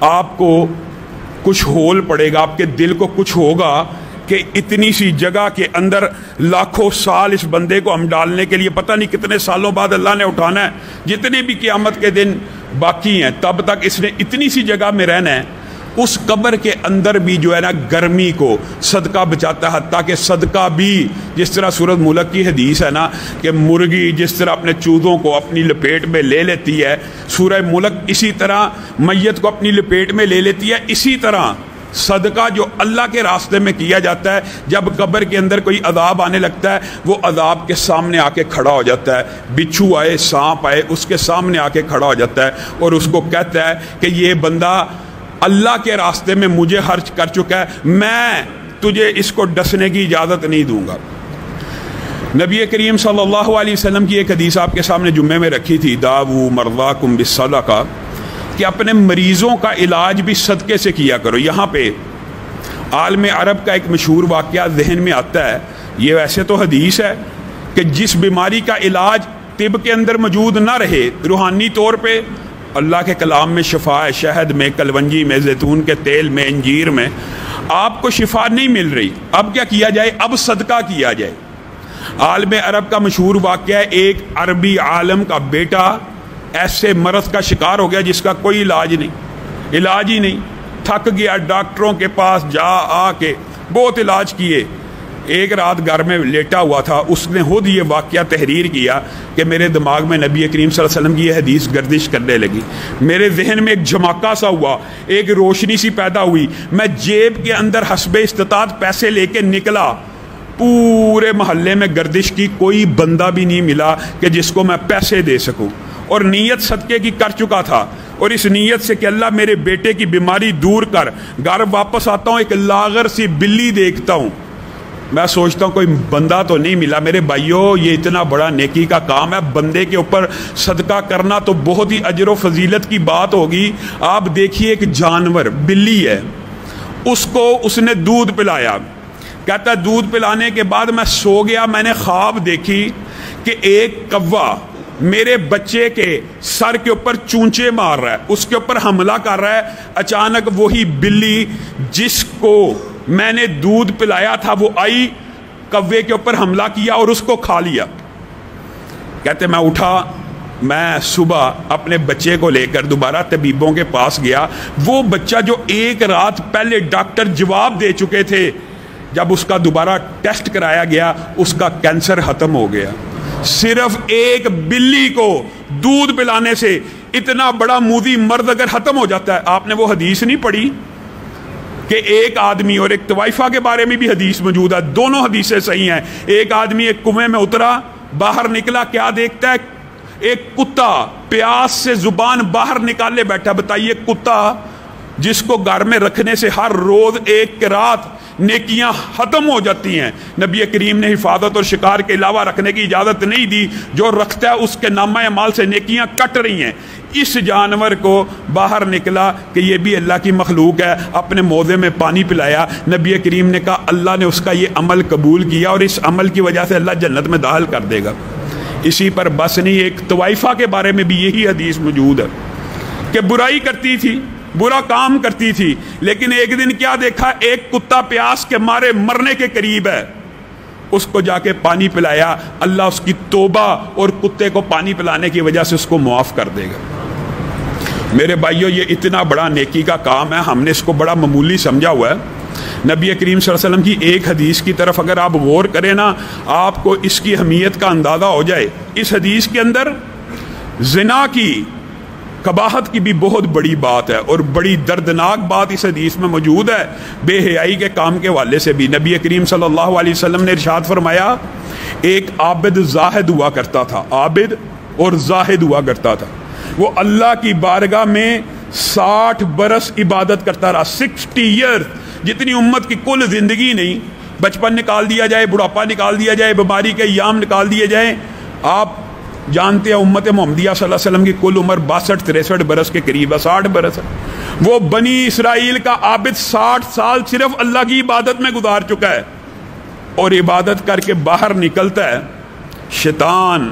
آپ کو کچھ ہول پڑے گا، آپ کے دل کو کچھ ہوگا کہ اتنی سی جگہ کے اندر لاکھوں سال اس بندے کو ہم ڈالنے کے لیے پتہ نہیں کتنے سالوں بعد اللہ نے اٹھانا ہے، جتنے بھی قیامت کے دن باقی ہیں تب تک اس نے اتنی سی جگہ میں رہنا ہے۔ اس قبر کے اندر بھی جو ہے نا گرمی کو صدقہ بچاتا ہے، حتیٰ کہ صدقہ بھی جس طرح سورۃ ملک کی حدیث ہے نا کہ مرغی جس طرح اپنے چوزوں کو اپنی لپیٹ میں لے لیتی ہے، سورہ ملک اسی طرح میت کو اپنی لپیٹ میں لے لیتی ہے۔ اسی طرح صدقہ جو اللہ کے راستے میں کیا جاتا ہے، جب قبر کے اندر کوئی عذاب آنے لگتا ہے وہ عذاب کے سامنے آ کے کھڑا ہو جاتا ہے، بچھو آئے سانپ آئے اس کے سامنے آ کے کھڑا ہو جاتا ہے اور اس کو کہتا ہے کہ یہ بندہ اللہ کے راستے میں مجھے خرچ کر چکا ہے، میں تجھے اس کو ڈسنے کی اجازت نہیں دوں گا۔ نبی کریم صلی اللہ علیہ وسلم کی ایک حدیث آپ کے سامنے جمعے میں رکھی تھی، داؤ مرضاکم بالصدقہ، کہ اپنے مریضوں کا علاج بھی صدقے سے کیا کرو۔ یہاں پہ عالم عرب کا ایک مشہور واقعہ ذہن میں آتا ہے، یہ ویسے تو حدیث ہے کہ جس بیماری کا علاج طب کے اندر موجود نہ رہے، روحانی طور پہ اللہ کے کلام میں شفا ہے، شہد میں، کلونجی میں، زیتون کے تیل میں، انجیر میں، آپ کو شفا نہیں مل رہی، اب کیا کیا جائے؟ اب صدقہ کیا جائے۔ عالم عرب کا مشہور واقعہ ہے، ایک عربی عالم کا بیٹا ایسے مرض کا شکار ہو گیا جس کا کوئی علاج ہی نہیں، تھک گیا، ڈاکٹروں کے پاس جا آ کے بہت علاج کیے، ایک رات گھر میں لیٹا ہوا تھا، اس نے خود یہ واقعہ تحریر کیا کہ میرے دماغ میں نبی کریم صلی اللہ علیہ وسلم کی یہ حدیث گردش کرنے لگی، میرے ذہن میں ایک جھماکہ سا ہوا، ایک روشنی سی پیدا ہوئی، میں جیب کے اندر حسب استطاعت پیسے لے کے نکلا، پورے محلے میں گردش کی، کوئی بندہ بھی نہیں ملا کہ جس کو میں پیسے دے سکوں، اور نیت صدقے کی کر چکا تھا، اور اس نیت سے کہ اللہ میرے بیٹے کی بیماری دور کر، گھر واپس آتا ہوں ایک لاغر سی بلی دیکھتا ہوں، میں سوچتا ہوں کوئی بندہ تو نہیں ملا۔ میرے بھائیوں، یہ اتنا بڑا نیکی کا کام ہے، بندے کے اوپر صدقہ کرنا تو بہت ہی اجر و فضیلت کی بات ہوگی۔ آپ دیکھیے ایک جانور بلی ہے، اس کو اس نے دودھ پلایا، کہتا ہے دودھ پلانے کے بعد میں سو گیا، میں نے خواب دیکھی کہ ایک کوا میرے بچے کے سر کے اوپر چونچے مار رہا ہے، اس کے اوپر حملہ کر رہا ہے، اچانک وہی بلی جس کو میں نے دودھ پلایا تھا وہ آئی، کوے کے اوپر حملہ کیا اور اس کو کھا لیا۔ کہتے میں اٹھا، میں صبح اپنے بچے کو لے کر دوبارہ طبیبوں کے پاس گیا، وہ بچہ جو ایک رات پہلے ڈاکٹر جواب دے چکے تھے، جب اس کا دوبارہ ٹیسٹ کرایا گیا اس کا کینسر ختم ہو گیا۔ صرف ایک بلی کو دودھ پلانے سے اتنا بڑا موذی مرض اگر ختم ہو جاتا ہے۔ آپ نے وہ حدیث نہیں پڑھی کہ ایک آدمی، اور ایک طوائفہ کے بارے میں بھی حدیث موجود ہے، دونوں حدیثیں صحیح ہیں، ایک آدمی ایک کنویں میں اترا، باہر نکلا، کیا دیکھتا ہے؟ ایک کتا پیاس سے زبان باہر نکالے بیٹھا۔ بتائیے کتا جس کو گھر میں رکھنے سے ہر روز ایک رات نیکیاں ختم ہو جاتی ہیں، نبی کریم نے حفاظت اور شکار کے علاوہ رکھنے کی اجازت نہیں دی، جو رکھتا ہے اس کے نامہ اعمال سے نیکیاں کٹ رہی ہیں۔ اس جانور کو باہر نکلا کہ یہ بھی اللہ کی مخلوق ہے، اپنے موضع میں پانی پلایا، نبی کریم نے کہا اللہ نے اس کا یہ عمل قبول کیا اور اس عمل کی وجہ سے اللہ جنت میں داخل کر دے گا۔ اسی پر بس نہیں، ایک طوائفہ کے بارے میں بھی یہی حدیث موجود ہے کہ برائی کرتی تھی، برا کام کرتی تھی، لیکن ایک دن کیا دیکھا؟ ایک کتا پیاس کے مارے مرنے کے قریب ہے، اس کو جا کے پانی پلایا، اللہ اس کی توبہ اور کتے کو پانی پلانے کی وجہ سے اس کو معاف کر دے گا۔ میرے بھائیوں، یہ اتنا بڑا نیکی کا کام ہے، ہم نے اس کو بڑا معمولی سمجھا ہوا ہے۔ نبی کریم صلی اللہ علیہ وسلم کی ایک حدیث کی طرف اگر آپ غور کریں نا، آپ کو اس کی اہمیت کا اندازہ ہو جائے۔ اس حدیث کے اندر زنا کی قباحت کی بھی بہت بڑی بات ہے، اور بڑی دردناک بات اس حدیث میں موجود ہے، بے حیائی کے کام کے حوالے سے بھی۔ نبی کریم صلی اللہ علیہ وسلم نے ارشاد فرمایا، ایک عابد زاہد ہوا کرتا تھا، عابد اور زاہد ہوا کرتا تھا، وہ اللہ کی بارگاہ میں 60 برس عبادت کرتا رہا، 60 ایئرز، جتنی امت کی کل زندگی نہیں، بچپن نکال دیا جائے، بڑھاپا نکال دیا جائے، بیماری کے ایام نکال دیے جائیں، آپ جانتے ہیں امت محمدیہ صلی اللہ علیہ وسلم کی کل عمر 62-63 برس کے قریب ہے، 60 برس ہے۔ وہ بنی اسرائیل کا عابد 60 سال صرف اللہ کی عبادت میں گزار چکا ہے، اور عبادت کر کے باہر نکلتا ہے، شیطان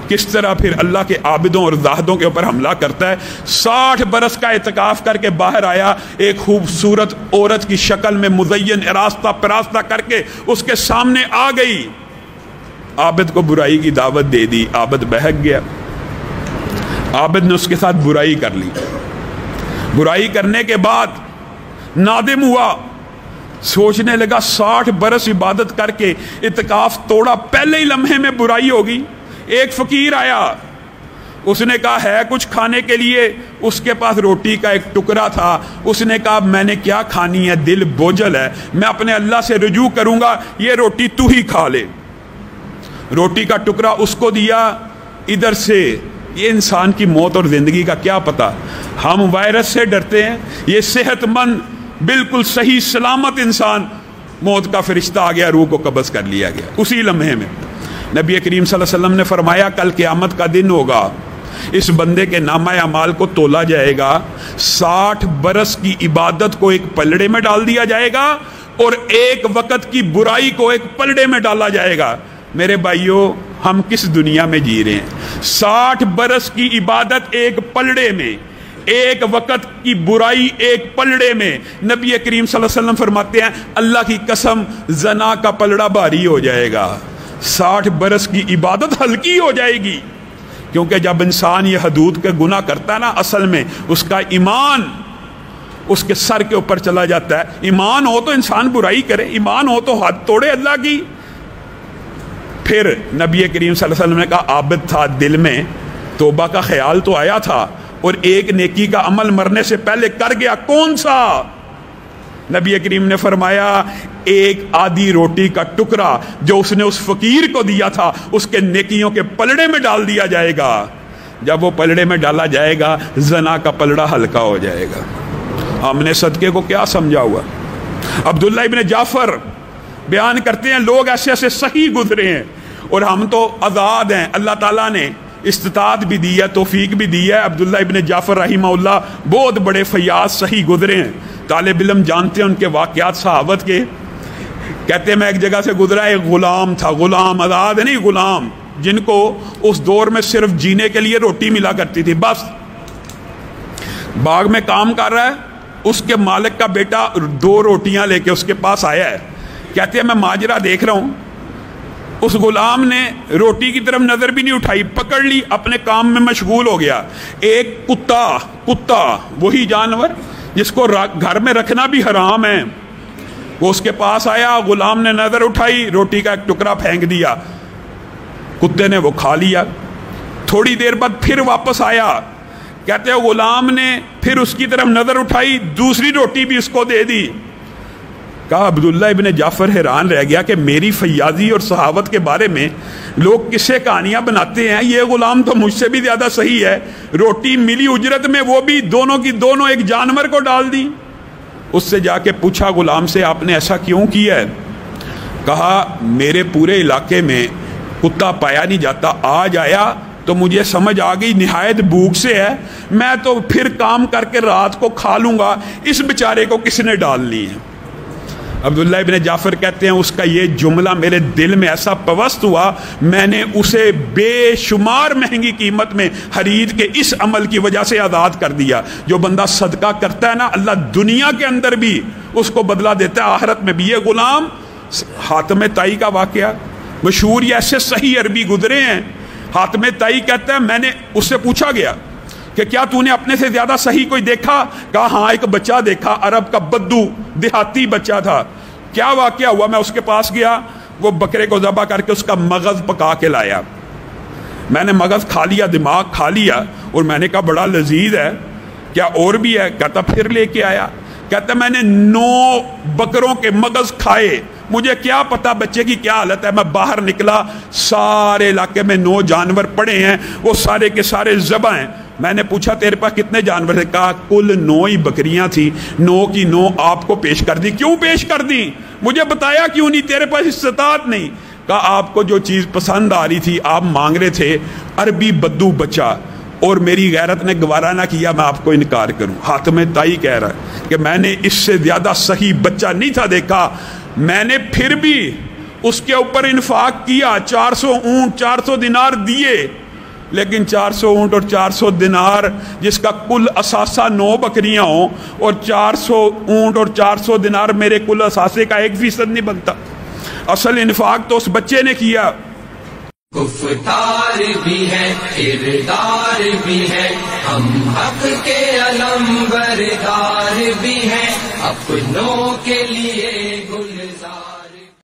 کس طرح پھر اللہ کے عابدوں اور زاہدوں کے اوپر حملہ کرتا ہے. 60 برس کا اعتکاف کر کے باہر آیا, ایک خوبصورت عورت کی شکل میں مزین راستہ پراستہ کر کے اس کے سامنے آ گئی. عابد کو برائی کی دعوت دے دی, عابد بہک گیا. عابد نے اس کے ساتھ برائی کر لی. برائی کرنے کے بعد نادم ہوا, سوچنے لگا 60 برس عبادت کر کے اعتکاف توڑا, پہلے ہی لمحے میں برائی ہوگی. ایک فقیر آیا, اس نے کہا ہے کچھ کھانے کے لیے؟ اس کے پاس روٹی کا ایک ٹکڑا تھا. اس نے کہا میں نے کیا کھانی ہے, دل بوجھل ہے, میں اپنے اللہ سے رجوع کروں گا, یہ روٹی تو ہی کھا لے. روٹی کا ٹکڑا اس کو دیا. ادھر سے یہ انسان کی موت اور زندگی کا کیا پتا, ہم وائرس سے ڈرتے ہیں, یہ صحت مند بالکل صحیح سلامت انسان, موت کا فرشتہ آ گیا, روح کو قبض کر لیا گیا اسی لمحے میں. نبی کریم صلی اللہ علیہ وسلم نے فرمایا کل قیامت کا دن ہوگا, اس بندے کے نامہ اعمال کو تولا جائے گا, 60 برس کی عبادت کو ایک پلڑے میں ڈال دیا جائے گا اور ایک وقت کی برائی کو ایک پلڑے میں ڈالا جائے گا. میرے بھائیوں, ہم کس دنیا میں جی رہے ہیں؟ 60 برس کی عبادت ایک پلڑے میں, ایک وقت کی برائی ایک پلڑے میں. نبی کریم صلی اللہ علیہ وسلم فرماتے ہیں اللہ کی قسم زنا کا پلڑا بھاری ہو جائے گا, 60 برس کی عبادت ہلکی ہو جائے گی. کیونکہ جب انسان یہ حدود کے گناہ کرتا ہے نا, اصل میں اس کا ایمان اس کے سر کے اوپر چلا جاتا ہے. ایمان ہو تو انسان برائی کرے, ایمان ہو تو حد توڑے اللہ کی. پھر نبی کریم صلی اللہ علیہ وسلم نے کہا عابد تھا, دل میں توبہ کا خیال تو آیا تھا اور ایک نیکی کا عمل مرنے سے پہلے کر گیا, کون سا؟ نبی کریم نے فرمایا ایک آدھی روٹی کا ٹکڑا جو اس نے اس فقیر کو دیا تھا اس کے نیکیوں کے پلڑے میں ڈال دیا جائے گا. جب وہ پلڑے میں ڈالا جائے گا زنا کا پلڑا ہلکا ہو جائے گا. ہم نے صدقے کو کیا سمجھا ہوا؟ عبداللہ ابن جعفر بیان کرتے ہیں لوگ ایسے ایسے صحیح گزرے ہیں اور ہم تو آزاد ہیں, اللہ تعالیٰ نے استطاعت بھی دی ہے, توفیق بھی دی ہے. عبداللہ ابن جعفر رحمہ اللہ بہت بڑے فیاض صحیح گزرے ہیں. طالب علم جانتے ہیں ان کے واقعات صحابت کے. کہتے ہیں میں ایک جگہ سے گزرا, ایک غلام تھا, غلام آزاد نہیں, غلام جن کو اس دور میں صرف جینے کے لیے روٹی ملا کرتی تھی, بس باغ میں کام کر رہا ہے, اس کے مالک کا بیٹا 2 روٹیاں لے کے اس کے پاس آیا ہے. کہتے ہیں میں ماجرا دیکھ رہا ہوں, اس غلام نے روٹی کی طرف نظر بھی نہیں اٹھائی, پکڑ لی, اپنے کام میں مشغول ہو گیا. ایک کتا وہی جانور جس کو گھر میں رکھنا بھی حرام ہے, وہ اس کے پاس آیا, غلام نے نظر اٹھائی, روٹی کا ایک ٹکڑا پھینک دیا, کتے نے وہ کھا لیا. تھوڑی دیر بعد پھر واپس آیا, کہتے ہیں غلام نے پھر اس کی طرف نظر اٹھائی, دوسری روٹی بھی اس کو دے دی. کہا عبداللہ ابن جعفر حیران رہ گیا کہ میری فیاضی اور صحابت کے بارے میں لوگ کسے کہانیاں بناتے ہیں, یہ غلام تو مجھ سے بھی زیادہ صحیح ہے, روٹی ملی اجرت میں, وہ بھی دونوں کی دونوں ایک جانور کو ڈال دی. اس سے جا کے پوچھا غلام سے آپ نے ایسا کیوں کیا ہے؟ کہا میرے پورے علاقے میں کتا پایا نہیں جاتا, آج آیا تو مجھے سمجھ آ گئی نہایت بھوک سے ہے, میں تو پھر کام کر کے رات کو کھا لوں گا, اس بیچارے کو کس نے ڈالنی ہے. عبداللہ ابن جعفر کہتے ہیں اس کا یہ جملہ میرے دل میں ایسا پوست ہوا, میں نے اسے بے شمار مہنگی قیمت میں خرید کے اس عمل کی وجہ سے آزاد کر دیا. جو بندہ صدقہ کرتا ہے نا, اللہ دنیا کے اندر بھی اس کو بدلہ دیتا ہے, آخرت میں بھی. یہ غلام حاتم طائی کا واقعہ مشہور, یہ ایسے صحیح عربی گزرے ہیں. حاتم طائی کہتا ہے میں نے اس سے پوچھا گیا کہ کیا تو نے اپنے سے زیادہ صحیح کوئی دیکھا؟ کہا ہاں ایک بچہ دیکھا, عرب کا بدو دیہاتی بچہ تھا. کیا واقعہ ہوا؟ میں اس کے پاس گیا, وہ بکرے کو ذبح کر کے اس کا مغز پکا کے لایا. میں نے مغز کھا لیا, دماغ کھا لیا, اور میں نے کہا بڑا لذیذ ہے, کیا اور بھی ہے؟ کہتا پھر لے کے آیا. کہتا میں نے 9 بکروں کے مغز کھائے, مجھے کیا پتا بچے کی کیا حالت ہے. میں باہر نکلا, سارے علاقے میں 9 جانور پڑے ہیں, وہ سارے کے سارے ذبح ہیں. میں نے پوچھا تیرے پاس کتنے جانور تھے؟ کہا کل 9 ہی بکریاں تھی, 9 کی 9 آپ کو پیش کر دی. کیوں پیش کر دی؟ مجھے بتایا کیوں نہیں؟ تیرے پاس استطاعت نہیں. کہا آپ کو جو چیز پسند آ رہی تھی آپ مانگ رہے تھے, عربی بدو بچہ, اور میری غیرت نے گوارا نہ کیا میں آپ کو انکار کروں. حاتم طائی کہہ رہا ہے کہ میں نے اس سے زیادہ صحیح بچہ نہیں تھا دیکھا. میں نے پھر بھی اس کے اوپر انفاق کیا, 400 اونٹ 400 دینار دیے, لیکن 400 اونٹ اور 400 دینار جس کا کل اثاثہ 9 بکریاں ہوں اور 400 اونٹ اور 400 دینار میرے کل اثاثے کا 1% نہیں بنتا. اصل انفاق تو اس بچے نے کیا. گفتار بھی ہے کردار بھی ہے ہم حق کے علم بردار بھی ہیں اپنوں کے لیے